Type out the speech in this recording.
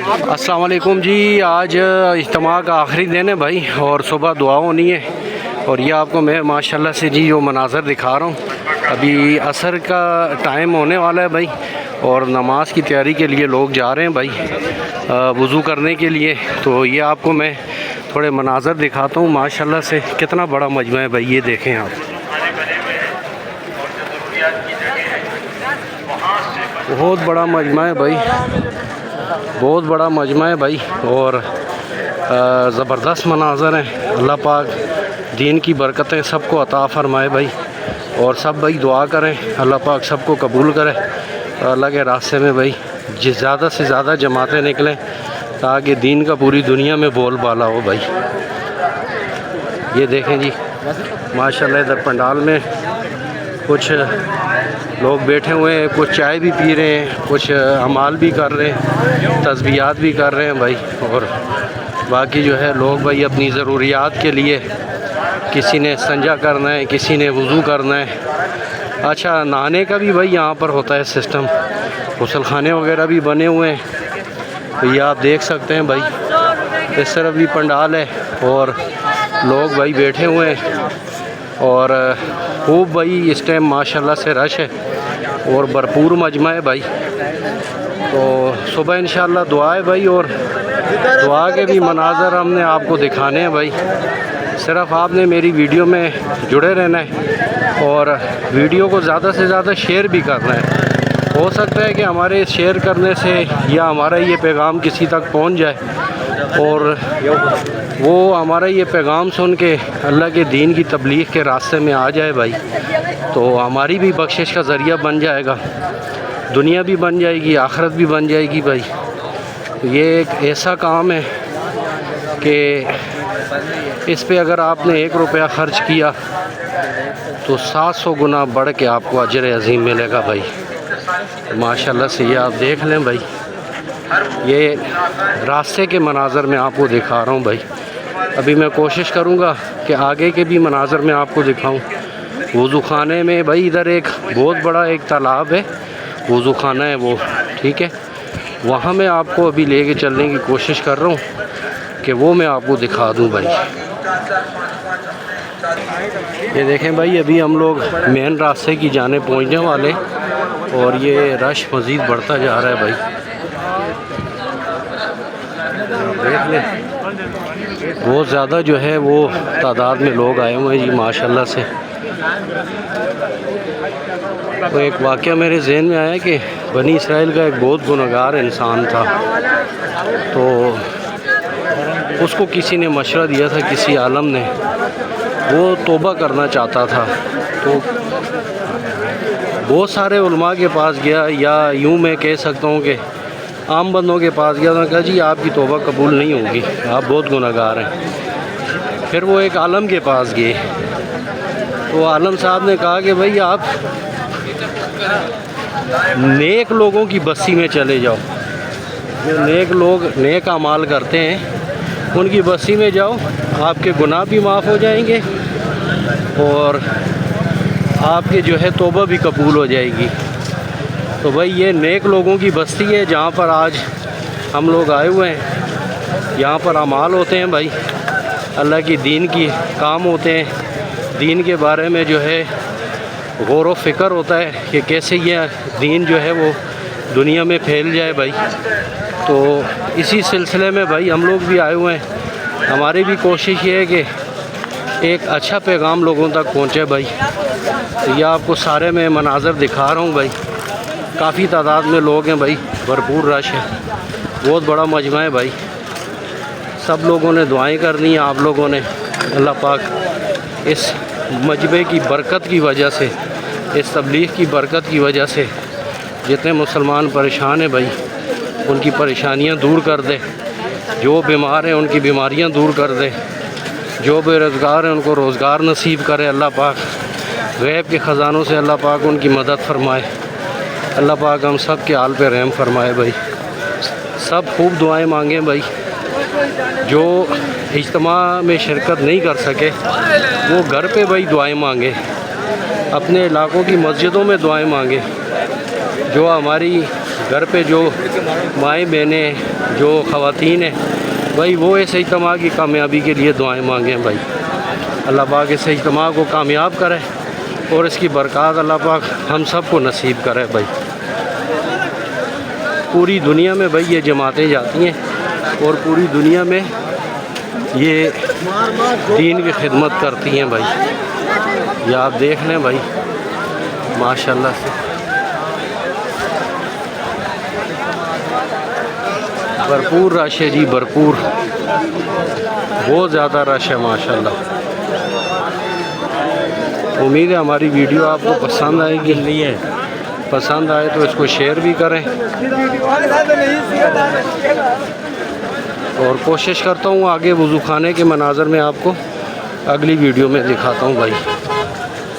अस्सलाम वालेकुम जी। आज इज्तिमा का आखिरी दिन है भाई और सुबह दुआ होनी है। और ये आपको मैं माशाल्लाह से जी जो मनाज़र दिखा रहा हूँ। अभी असर का टाइम होने वाला है भाई और नमाज की तैयारी के लिए लोग जा रहे हैं भाई वज़ू करने के लिए। तो ये आपको मैं थोड़े मनाज़र दिखाता हूँ माशाल्लाह से कितना बड़ा मजमा है भाई। ये देखें आप, बहुत बड़ा मजमा है भाई, बहुत बड़ा मजमा है भाई और ज़बरदस्त मनाज़र हैं। अल्लाह पाक दीन की बरकतें सबको अता फ़रमाए भाई और सब भाई दुआ करें अल्लाह पाक सबको कबूल करे। अल्लाह के रास्ते में भाई ज़्यादा से ज़्यादा जमातें निकलें ताकि दीन का पूरी दुनिया में बोलबाला हो भाई। ये देखें जी माशाल्लाह इधर पंडाल में कुछ लोग बैठे हुए हैं, कुछ चाय भी पी रहे हैं, कुछ अमाल भी कर रहे हैं, तस्बीहात भी कर रहे हैं भाई। और बाकी जो है लोग भाई अपनी ज़रूरियात के लिए किसी ने संजा करना है, किसी ने वज़ू करना है। अच्छा नहाने का भी भाई यहाँ पर होता है सिस्टम, गुस्ल खाने वगैरह भी बने हुए हैं। तो ये आप देख सकते हैं भाई इस तरफ भी पंडाल है और लोग भाई बैठे हुए हैं और खूब भाई इस टाइम माशाल्लाह से रश है और भरपूर मजमा है भाई। तो सुबह इंशाल्लाह दुआ है भाई और दुआ के भी मनाज़र हमने आपको दिखाने हैं भाई। सिर्फ आपने मेरी वीडियो में जुड़े रहना है और वीडियो को ज़्यादा से ज़्यादा शेयर भी करना है। हो सकता है कि हमारे शेयर करने से या हमारा ये पैगाम किसी तक पहुंच जाए और वो हमारा ये पैगाम सुन के अल्लाह के दीन की तबलीग के रास्ते में आ जाए भाई। तो हमारी भी बख्शिश का ज़रिया बन जाएगा, दुनिया भी बन जाएगी, आखिरत भी बन जाएगी भाई। तो ये एक ऐसा काम है कि इस पे अगर आपने 1 रुपया ख़र्च किया तो 700 गुना बढ़ के आपको अजर अज़ीम मिलेगा भाई। माशाल्लाह से ये आप देख लें भाई, ये रास्ते के मनाज़र में आपको दिखा रहा हूँ भाई। अभी मैं कोशिश करूँगा कि आगे के भी मनाज़र में आपको दिखाऊँ। वज़ू खाने में भाई इधर एक बहुत बड़ा एक तालाब है, वज़ू खाना है वो, ठीक है, वहाँ मैं आपको अभी लेके चलने की कोशिश कर रहा हूँ कि वो मैं आपको दिखा दूँ भाई। ये देखें भाई अभी हम लोग मेन रास्ते की जाने पहुँचने वाले और ये रश मज़ीद बढ़ता जा रहा है भाई। देख लें बहुत ज़्यादा जो है वो तादाद में लोग आए हुए हैं जी माशाल्लाह से। तो एक वाक़या मेरे जहन में आया कि बनी इसराइल का एक बहुत गुनहगार इंसान था, तो उसको किसी ने मशवरा दिया था, किसी आलम ने, वो तौबा करना चाहता था। तो बहुत सारे उलमा के पास गया, या यूँ मैं कह सकता हूँ कि आम बंदों के पास गया। उन्होंने कहा जी आपकी तौबा कबूल नहीं होगी, आप बहुत गुनहगार हैं। फिर वो एक आलम के पास गए, तो आलम साहब ने कहा कि भाई आप नेक लोगों की बस्ती में चले जाओ, जो नेक लोग नेक अमाल करते हैं उनकी बस्ती में जाओ, आपके गुनाह भी माफ़ हो जाएंगे और आपके जो है तौबा भी कबूल हो जाएगी। तो भाई ये नेक लोगों की बस्ती है जहाँ पर आज हम लोग आए हुए हैं। यहाँ पर अमाल होते हैं भाई, अल्लाह की दीन की काम होते हैं, दीन के बारे में जो है गौर व फ़िक्र होता है कि कैसे ये दीन जो है वो दुनिया में फैल जाए भाई। तो इसी सिलसिले में भाई हम लोग भी आए हुए हैं। हमारी भी कोशिश ये है कि एक अच्छा पैगाम लोगों तक पहुँचे भाई। तो ये आपको सारे मैं मनाज़र दिखा रहा हूँ भाई, काफ़ी तादाद में लोग हैं भाई, भरपूर रश है, बहुत बड़ा मजमा है भाई। सब लोगों ने दुआएं करनी है, आप लोगों ने। अल्लाह पाक इस मजमे की बरकत की वजह से, इस तबलीग की बरकत की वजह से जितने मुसलमान परेशान हैं भाई उनकी परेशानियां दूर कर दे, जो बीमार हैं उनकी बीमारियां दूर कर दे, जो बेरोज़गार हैं उनको रोज़गार नसीब करे। अल्लाह पाक गैब के ख़जानों से अल्लाह पाक उनकी मदद फरमाए। अल्लाह पाक हम सब के हाल पे रहम फरमाए भाई। सब खूब दुआएं मांगें भाई। जो इज्तिमा में शिरकत नहीं कर सके वो घर पे भाई दुआएं मांगे, अपने इलाकों की मस्जिदों में दुआएं मांगे। जो हमारी घर पे जो माएँ बहनें जो ख़वातीन हैं भाई, वो इस इज्तिमा की कामयाबी के लिए दुआएं मांगें भाई। अल्लाह पाक इस इज्तिमा को कामयाब करे और इसकी बरकत अल्लाह पाक हम सब को नसीब करे भाई। पूरी दुनिया में भाई ये जमातें जाती हैं और पूरी दुनिया में ये दीन की खिदमत करती हैं भाई। ये आप देख लें भाई, माशाल्लाह से भरपूर रश है जी, भरपूर, बहुत ज़्यादा रश है माशाल्लाह। उम्मीद है हमारी वीडियो आपको पसंद आएगी। पसंद आए तो इसको शेयर भी करें और कोशिश करता हूँ आगे वज़ू खाने के मनाज़र में आपको अगली वीडियो में दिखाता हूँ भाई।